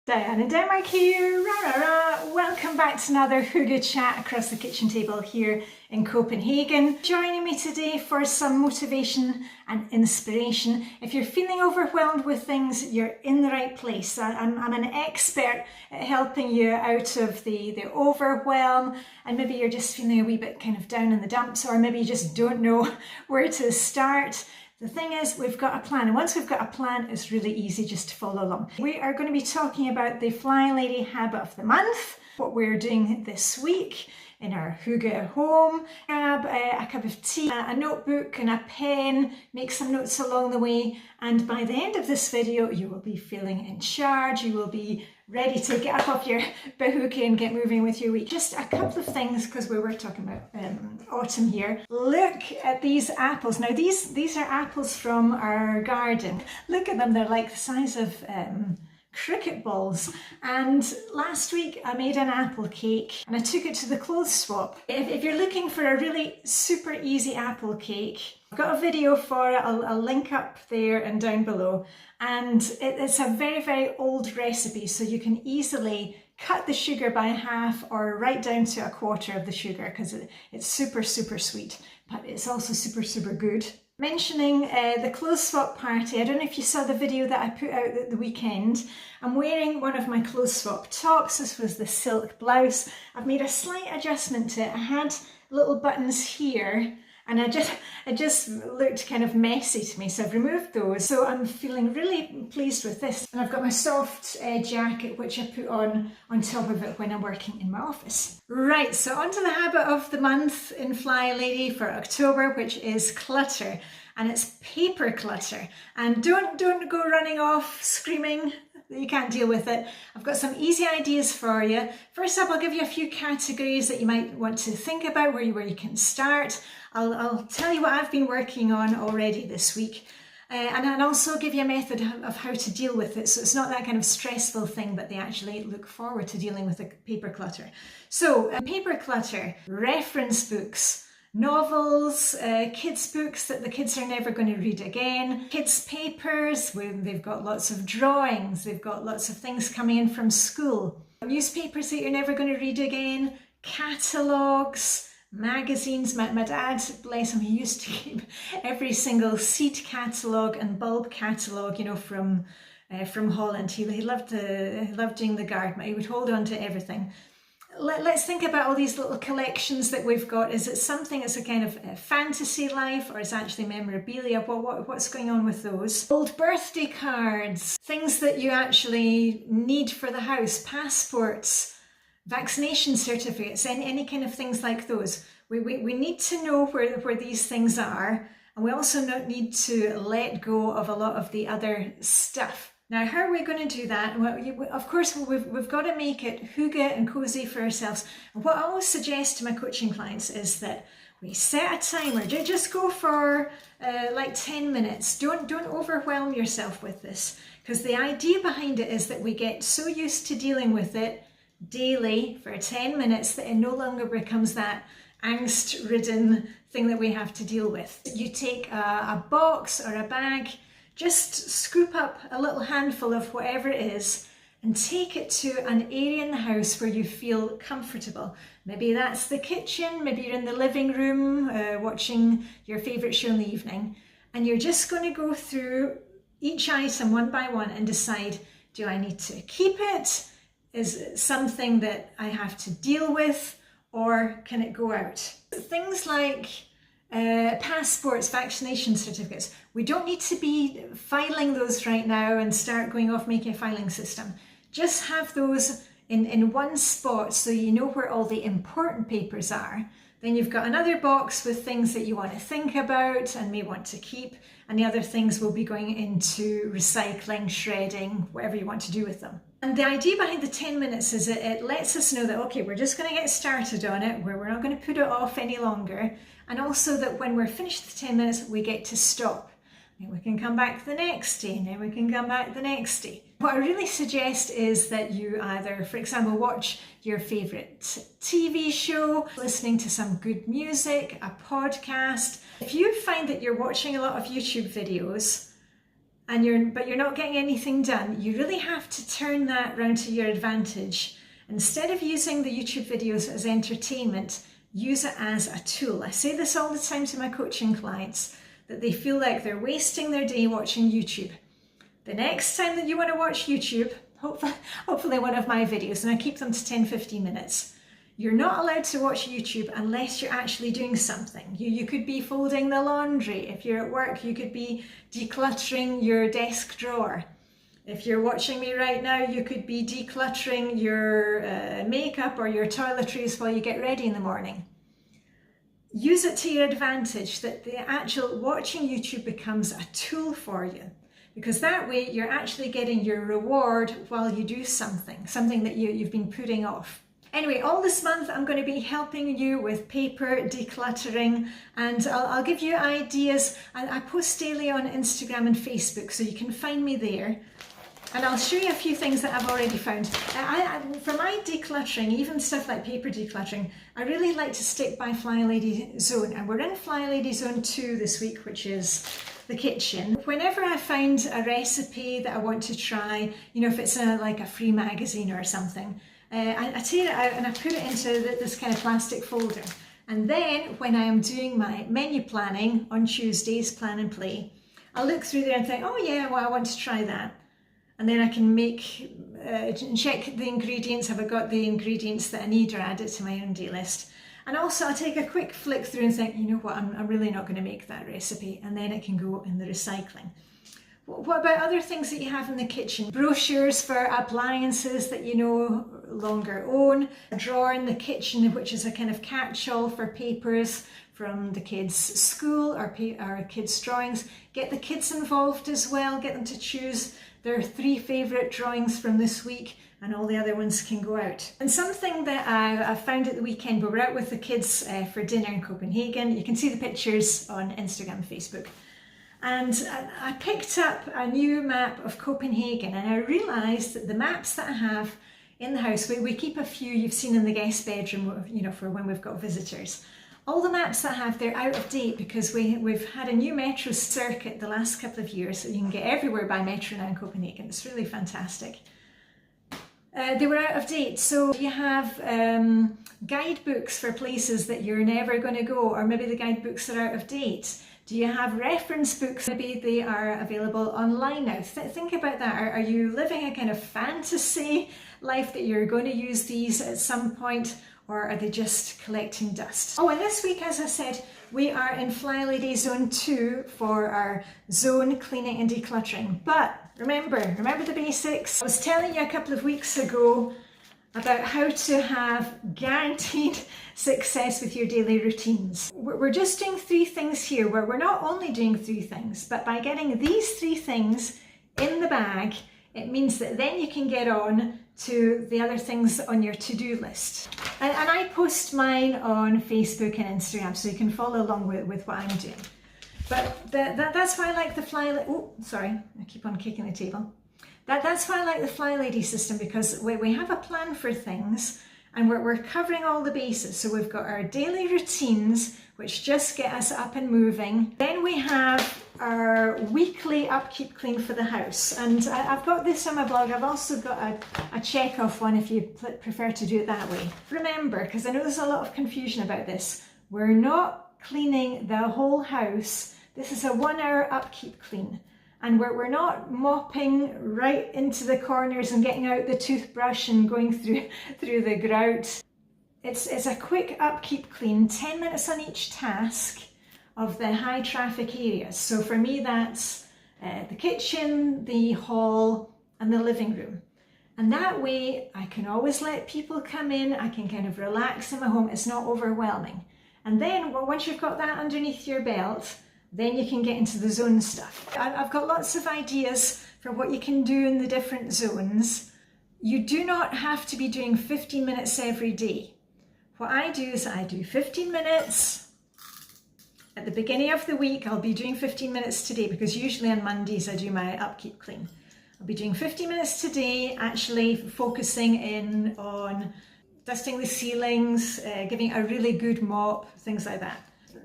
Diane in Denmark here, rah, rah, rah. Welcome back to another Hygge chat across the kitchen table here in Copenhagen. Joining me today for some motivation and inspiration. If you're feeling overwhelmed with things, you're in the right place. I'm an expert at helping you out of the overwhelm, and maybe you're just feeling a wee bit kind of down in the dumps, or maybe you just don't know where to start. The thing is, we've got a plan, and once we've got a plan, it's really easy just to follow along. We are going to be talking about the Flylady habit of the month, what we're doing this week in our Hygge at home. Grab a cup of tea, a notebook and a pen, make some notes along the way, and by the end of this video, you will be feeling in charge. You will be ready to get up off your bahookie and get moving with your week. Just a couple of things, because we were talking about autumn here. Look at these apples. Now these are apples from our garden. Look at them, they're like the size of cricket balls. And last week I made an apple cake and I took it to the clothes swap. If you're looking for a really super easy apple cake, I've got a video for it. I'll link up there and down below. And it's a very, very old recipe, so you can easily cut the sugar by half or right down to a quarter of the sugar, because it's super, super sweet, but it's also super, super good. Mentioning the clothes swap party, I don't know if you saw the video that I put out at the weekend. I'm wearing one of my clothes swap tops. This was the silk blouse. I've made a slight adjustment to it. I had little buttons here, and it just looked kind of messy to me, so I've removed those. So I'm feeling really pleased with this. And I've got my soft jacket, which I put on top of it when I'm working in my office. Right, so on to the habit of the month in Flylady for October, which is clutter. And it's paper clutter. And don't go running off screaming that you can't deal with it. I've got some easy ideas for you. First up, I'll give you a few categories that you might want to think about where you can start. I'll tell you what I've been working on already this week. And I'll also give you a method of how to deal with it, so it's not that kind of stressful thing, but they actually look forward to dealing with the paper clutter. So paper clutter, reference books, novels, kids books that the kids are never going to read again, kids papers, they've got lots of drawings, they've got lots of things coming in from school, newspapers that you're never going to read again, catalogues, magazines. My dad, bless him, he used to keep every single seed catalogue and bulb catalogue, you know, from Holland. He loved doing the garden. He would hold on to everything. Let's think about all these little collections that we've got. Is it something that's a kind of a fantasy life, or is actually memorabilia? What's going on with those? Old birthday cards, things that you actually need for the house, passports, vaccination certificates, any kind of things like those. We need to know where these things are, and we also need to let go of a lot of the other stuff. Now, how are we going to do that? Well, of course, we've got to make it Hygge and cozy for ourselves. And what I always suggest to my coaching clients is that we set a timer. Just go for like 10 minutes. Don't overwhelm yourself with this, because the idea behind it is that we get so used to dealing with it daily for 10 minutes that it no longer becomes that angst-ridden thing that we have to deal with. You take a box or a bag, just scoop up a little handful of whatever it is and take it to an area in the house where you feel comfortable. Maybe that's the kitchen, maybe you're in the living room watching your favourite show in the evening, and you're just going to go through each item one by one and decide, do I need to keep it? Is it something that I have to deal with, or can it go out? Things like passports, vaccination certificates, we don't need to be filing those right now and start going off making a filing system. Just have those in one spot so you know where all the important papers are. Then you've got another box with things that you want to think about and may want to keep, and the other things will be going into recycling, shredding, whatever you want to do with them. And the idea behind the 10 minutes is that it lets us know that, okay, we're just going to get started on it, where we're not going to put it off any longer. And also that when we're finished the 10 minutes, we get to stop. Then we can come back the next day, and then we can come back the next day. What I really suggest is that you either, for example, watch your favourite TV show, listening to some good music, a podcast. If you find that you're watching a lot of YouTube videos, but you're not getting anything done, you really have to turn that round to your advantage. Instead of using the YouTube videos as entertainment, use it as a tool. I say this all the time to my coaching clients, that they feel like they're wasting their day watching YouTube. The next time that you want to watch YouTube, hopefully one of my videos, and I keep them to 10-15 minutes, you're not allowed to watch YouTube unless you're actually doing something. You could be folding the laundry. If you're at work, you could be decluttering your desk drawer. If you're watching me right now, you could be decluttering your makeup or your toiletries while you get ready in the morning. Use it to your advantage, that the actual watching YouTube becomes a tool for you, because that way you're actually getting your reward while you do something that you've been putting off. Anyway, all this month I'm going to be helping you with paper decluttering, and I'll give you ideas. I post daily on Instagram and Facebook, so you can find me there. And I'll show you a few things that I've already found. For my decluttering, even stuff like paper decluttering, I really like to stick by Flylady Zone. And we're in Flylady Zone 2 this week, which is the kitchen. Whenever I find a recipe that I want to try, you know, if it's like a free magazine or something, I tear it out and I put it into this kind of plastic folder. And then when I am doing my menu planning on Tuesdays, plan and play, I'll look through there and think, oh yeah, well, I want to try that. And then I can check the ingredients. Have I got the ingredients that I need, or add it to my own list? And also I'll take a quick flick through and think, you know what, I'm really not going to make that recipe. And then it can go in the recycling. What about other things that you have in the kitchen? Brochures for appliances that you no longer own. A drawer in the kitchen, which is a kind of catch-all for papers from the kids' school or kids' drawings. Get the kids involved as well. Get them to choose their 3 favourite drawings from this week, and all the other ones can go out. And something that I found at the weekend, we were out with the kids for dinner in Copenhagen. You can see the pictures on Instagram and Facebook. And I picked up a new map of Copenhagen, and I realised that the maps that I have in the house, we keep a few you've seen in the guest bedroom, you know, for when we've got visitors. All the maps that I have, they're out of date because we've had a new metro circuit the last couple of years, so you can get everywhere by metro now in Copenhagen. It's really fantastic. They were out of date, so you have guidebooks for places that you're never going to go, or maybe the guidebooks are out of date. Do you have reference books? Maybe they are available online now. Think about that. Are you living a kind of fantasy life that you're going to use these at some point, or are they just collecting dust? Oh, and this week, as I said, we are in Flylady Zone 2 for our zone cleaning and decluttering. But remember the basics. I was telling you a couple of weeks ago about how to have guaranteed success with your daily routines. We're just doing 3 things here, where we're not only doing 3 things, but by getting these 3 things in the bag, it means that then you can get on to the other things on your to-do list. And I post mine on Facebook and Instagram, so you can follow along with what I'm doing. But that's why I like the oh, sorry, I keep on kicking the table. That's why I like the Flylady system, because we have a plan for things, and we're covering all the bases. So we've got our daily routines, which just get us up and moving. Then we have our weekly upkeep clean for the house. And I've got this on my blog. I've also got a check-off one if you prefer to do it that way. Remember, because I know there's a lot of confusion about this, we're not cleaning the whole house. This is a 1-hour upkeep clean. And we're not mopping right into the corners and getting out the toothbrush and going through the grout. It's a quick upkeep clean, 10 minutes on each task of the high traffic areas. So for me, that's the kitchen, the hall, and the living room. And that way I can always let people come in. I can kind of relax in my home. It's not overwhelming. And then once you've got that underneath your belt, then you can get into the zone stuff. I've got lots of ideas for what you can do in the different zones. You do not have to be doing 15 minutes every day. What I do is I do 15 minutes. At the beginning of the week, I'll be doing 15 minutes today, because usually on Mondays I do my upkeep clean. I'll be doing 15 minutes today, actually focusing in on dusting the ceilings, giving a really good mop, things like that.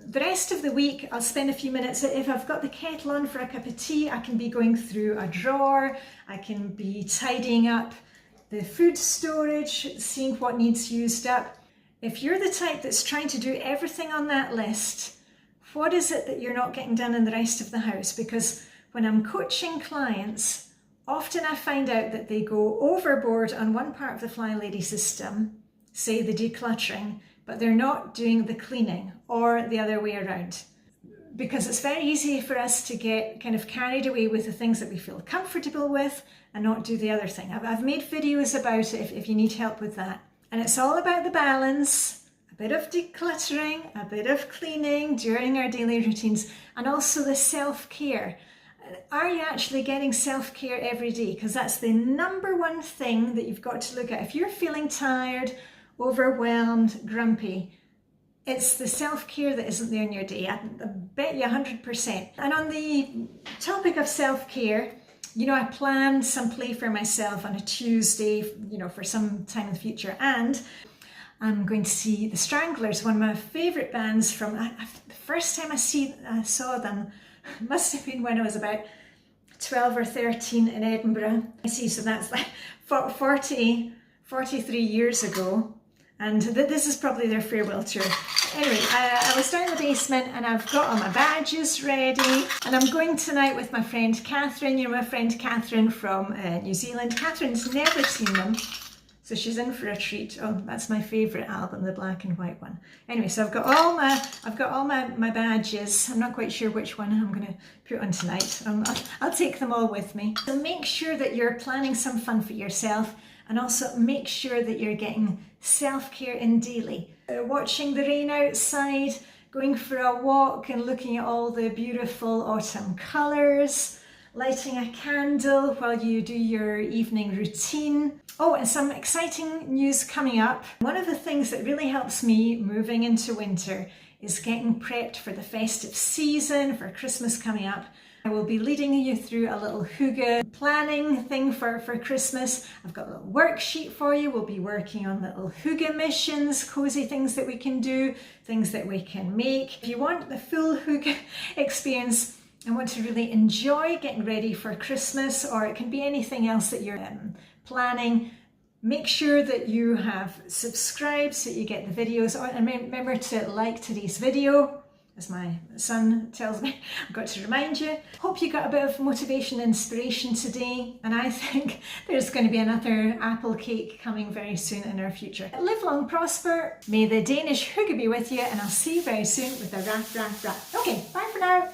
the rest of the week, I'll spend a few minutes. If I've got the kettle on for a cup of tea, I can be going through a drawer. I can be tidying up the food storage, seeing what needs used up. If you're the type that's trying to do everything on that list, what is it that you're not getting done in the rest of the house? Because when I'm coaching clients, often I find out that they go overboard on one part of the Flylady system, say the decluttering, but they're not doing the cleaning, or the other way around. Because it's very easy for us to get kind of carried away with the things that we feel comfortable with and not do the other thing. I've made videos about it if you need help with that. And it's all about the balance, a bit of decluttering, a bit of cleaning during our daily routines, and also the self-care. Are you actually getting self-care every day? Because that's the number one thing that you've got to look at. If you're feeling tired, overwhelmed, grumpy, it's the self-care that isn't there in your day. I bet you 100%. And on the topic of self-care, you know, I planned some play for myself on a Tuesday, you know, for some time in the future. And I'm going to see the Stranglers, one of my favourite bands from, the first time I saw them, must have been when I was about 12 or 13 in Edinburgh. So that's like 43 years ago. And this is probably their farewell tour. Anyway, I was down in the basement and I've got all my badges ready. And I'm going tonight with my friend Catherine. You know my friend Catherine from New Zealand. Catherine's never seen them, so she's in for a treat. Oh, that's my favourite album, the black and white one. Anyway, so I've got all my badges. I'm not quite sure which one I'm going to put on tonight. I'll take them all with me. So make sure that you're planning some fun for yourself, and also make sure that you're getting self-care in daily. Watching the rain outside, going for a walk and looking at all the beautiful autumn colours, lighting a candle while you do your evening routine. Oh, and some exciting news coming up. One of the things that really helps me moving into winter is getting prepped for the festive season, for Christmas coming up. I will be leading you through a little Hygge planning thing for Christmas. I've got a little worksheet for you. We'll be working on little Hygge missions, cozy things that we can do, things that we can make. If you want the full Hygge experience and want to really enjoy getting ready for Christmas, or it can be anything else that you're planning, make sure that you have subscribed so that you get the videos. And remember to like today's video. As my son tells me, I've got to remind you. Hope you got a bit of motivation and inspiration today, and I think there's going to be another apple cake coming very soon in our future. Live long, prosper. May the Danish Hygge be with you, and I'll see you very soon with a rap, rap, rap. Okay, bye for now.